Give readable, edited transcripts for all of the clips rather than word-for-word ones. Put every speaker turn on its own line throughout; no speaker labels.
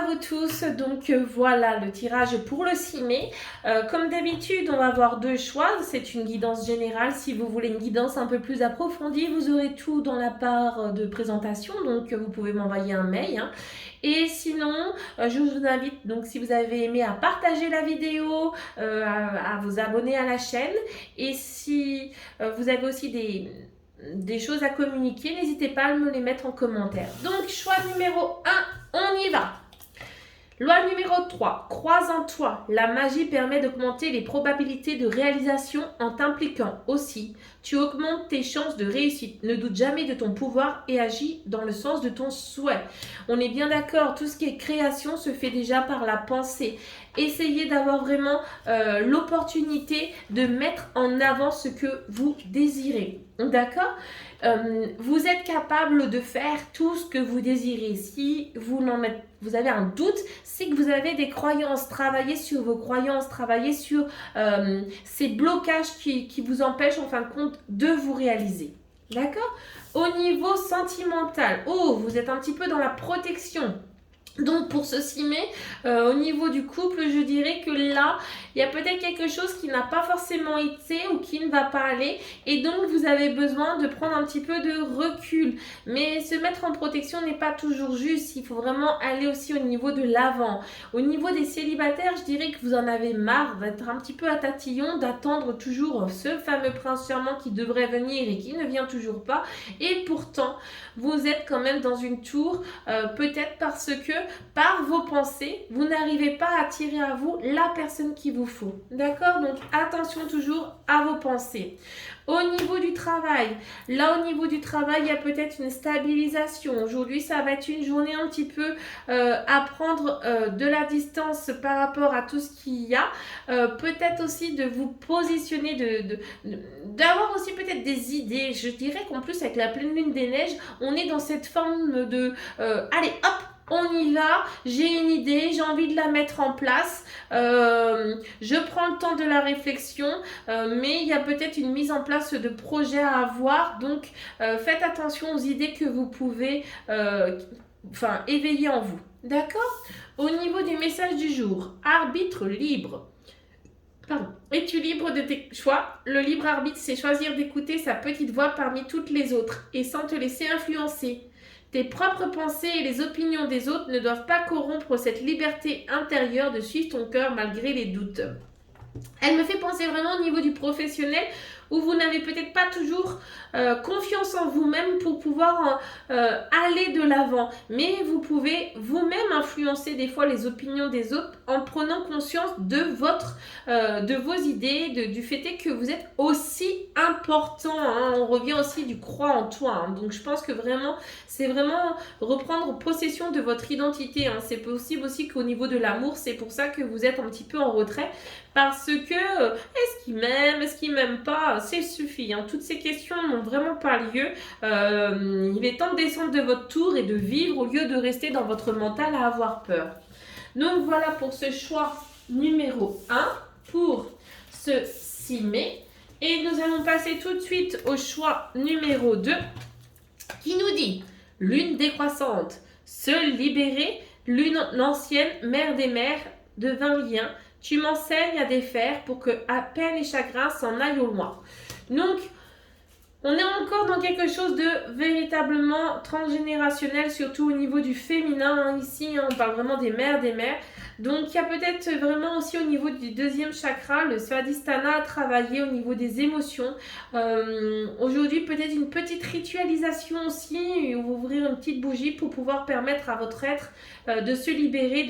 à vous tous, donc voilà le tirage pour le 6 mai. Comme d'habitude, on va avoir deux choix, c'est une guidance générale. Si vous voulez une guidance un peu plus approfondie, vous aurez tout dans la barre de présentation, donc vous pouvez m'envoyer un mail. Et sinon, je vous invite, donc si vous avez aimé, à partager la vidéo, à vous abonner à la chaîne. Et si vous avez aussi des choses à communiquer, n'hésitez pas à me les mettre en commentaire. Donc, choix numéro 1, on y va. Loi numéro 3. Crois en toi. La magie permet d'augmenter les probabilités de réalisation en t'impliquant aussi. Tu augmentes tes chances de réussite. Ne doute jamais de ton pouvoir et agis dans le sens de ton souhait. On est bien d'accord, tout ce qui est création se fait déjà par la pensée. Essayez d'avoir vraiment l'opportunité de mettre en avant ce que vous désirez. D'accord ? Vous êtes capable de faire tout ce que vous désirez. Si vous avez un doute, c'est que vous avez des croyances. Travaillez sur vos croyances, travaillez sur ces blocages qui vous empêchent en fin de compte de vous réaliser. D'accord ? Au niveau sentimental, vous êtes un petit peu dans la protection. Donc pour ce 6 mai, au niveau du couple, je dirais que là, il y a peut-être quelque chose qui n'a pas forcément été ou qui ne va pas aller. Et donc vous avez besoin de prendre un petit peu de recul. Mais se mettre en protection n'est pas toujours juste. Il faut vraiment aller aussi au niveau de l'avant. Au niveau des célibataires, je dirais que vous en avez marre d'être un petit peu à tatillon, d'attendre toujours ce fameux prince charmant qui devrait venir et qui ne vient toujours pas. Et pourtant, vous êtes quand même dans une tour, peut-être parce que par vos pensées, vous n'arrivez pas à attirer à vous la personne qu'il vous faut. D'accord ? Donc attention toujours à vos pensées. Au niveau du travail, là au niveau du travail, il y a peut-être une stabilisation. Aujourd'hui, ça va être une journée un petit peu à prendre de la distance par rapport à tout ce qu'il y a. Peut-être aussi de vous positionner, d'avoir aussi peut-être des idées. Je dirais qu'en plus, avec la pleine lune des neiges, on est dans cette forme de allez hop, on y va, j'ai une idée, j'ai envie de la mettre en place, je prends le temps de la réflexion, mais il y a peut-être une mise en place de projets à avoir, donc faites attention aux idées que vous pouvez éveiller en vous. D'accord ? Au niveau des messages du jour, arbitre libre. Pardon. Es-tu libre de tes choix ? Le libre arbitre, c'est choisir d'écouter sa petite voix parmi toutes les autres et sans te laisser influencer. Tes propres pensées et les opinions des autres ne doivent pas corrompre cette liberté intérieure de suivre ton cœur malgré les doutes. Elle me fait penser vraiment au niveau du professionnel où vous n'avez peut-être pas toujours confiance en vous-même pour pouvoir aller de l'avant. Mais vous pouvez vous-même influencer des fois les opinions des autres en prenant conscience de vos idées, du fait que vous êtes aussi important. On revient aussi du croire en toi. Donc je pense que vraiment, c'est vraiment reprendre possession de votre identité. C'est possible aussi qu'au niveau de l'amour, c'est pour ça que vous êtes un petit peu en retrait. Parce que est-ce qu'il m'aime, est-ce qu'il m'aime pas, c'est suffit. Toutes ces questions n'ont vraiment pas lieu. Il est temps de descendre de votre tour et de vivre au lieu de rester dans votre mental à avoir peur. Donc voilà pour ce choix numéro 1 pour ce 6 mai. Et nous allons passer tout de suite au choix numéro 2 qui nous dit lune décroissante, se libérer, lune l'ancienne, mère des mères de 20 liens. Tu m'enseignes à défaire pour que à peine et chagrin s'en aillent au loin. Donc, on est encore dans quelque chose de véritablement transgénérationnel, surtout au niveau du féminin. Ici, on parle vraiment des mères. Donc, il y a peut-être vraiment aussi au niveau du deuxième chakra, le Svadhisthana, à travailler au niveau des émotions. Aujourd'hui, peut-être une petite ritualisation aussi, ouvrir une petite bougie pour pouvoir permettre à votre être de se libérer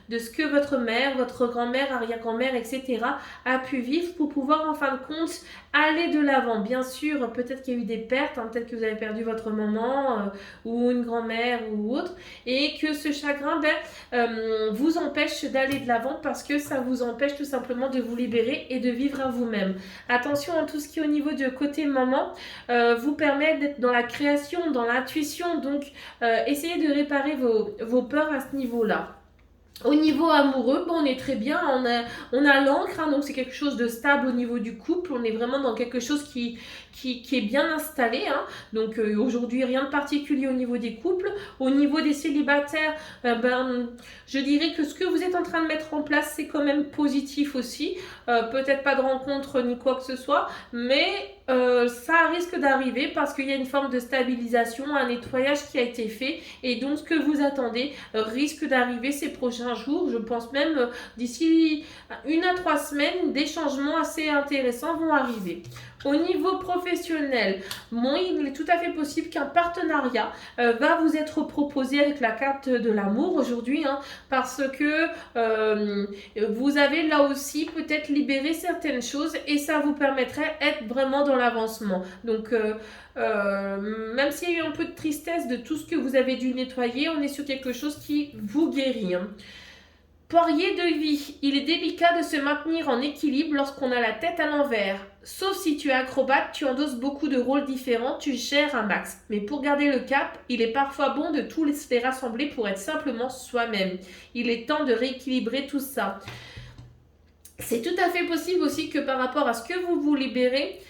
de ce que votre mère, votre grand-mère, arrière-grand-mère, etc. a pu vivre pour pouvoir en fin de compte aller de l'avant. Bien sûr, peut-être qu'il y a eu des pertes, peut-être que vous avez perdu votre maman ou une grand-mère ou autre, et que ce chagrin vous empêche d'aller de l'avant parce que ça vous empêche tout simplement de vous libérer et de vivre à vous-même. Attention à tout ce qui est au niveau de côté maman vous permet d'être dans la création, dans l'intuition, donc essayez de réparer vos peurs à ce niveau-là. Au niveau amoureux, bon, on est très bien, on a l'encre, hein, donc c'est quelque chose de stable au niveau du couple, on est vraiment dans quelque chose qui est bien installé, hein, donc aujourd'hui rien de particulier au niveau des couples. Au niveau des célibataires, je dirais que ce que vous êtes en train de mettre en place, c'est quand même positif aussi, peut-être pas de rencontre ni quoi que ce soit, mais ça risque d'arriver parce qu'il y a une forme de stabilisation, un nettoyage qui a été fait, et donc ce que vous attendez risque d'arriver ces prochains jours. Je pense même d'ici 1 à 3 semaines, des changements assez intéressants vont arriver. Au niveau professionnel, bon, il est tout à fait possible qu'un partenariat va vous être proposé avec la carte de l'amour aujourd'hui, hein, parce que vous avez là aussi peut-être libéré certaines choses et ça vous permettrait d'être vraiment dans l'avancement. Donc, même s'il y a eu un peu de tristesse de tout ce que vous avez dû nettoyer, on est sur quelque chose qui vous guérit, hein. Poirier de vie, il est délicat de se maintenir en équilibre lorsqu'on a la tête à l'envers. Sauf si tu es acrobate, tu endosses beaucoup de rôles différents, tu gères un max. Mais pour garder le cap, il est parfois bon de tous les rassembler pour être simplement soi-même. Il est temps de rééquilibrer tout ça. C'est tout à fait possible aussi que par rapport à ce que vous vous libérez,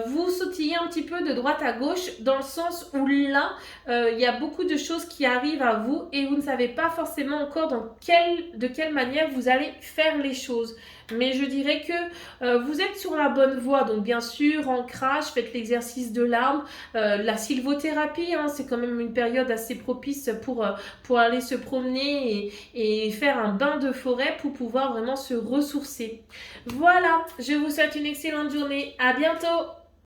vous sautillez un petit peu de droite à gauche dans le sens où là, il y a beaucoup de choses qui arrivent à vous et vous ne savez pas forcément encore de quelle manière vous allez faire les choses. Mais je dirais que vous êtes sur la bonne voie. Donc bien sûr, ancrage, faites l'exercice de l'arbre, la sylvothérapie, hein, c'est quand même une période assez propice pour aller se promener et faire un bain de forêt pour pouvoir vraiment se ressourcer. Voilà, je vous souhaite une excellente journée. À bientôt!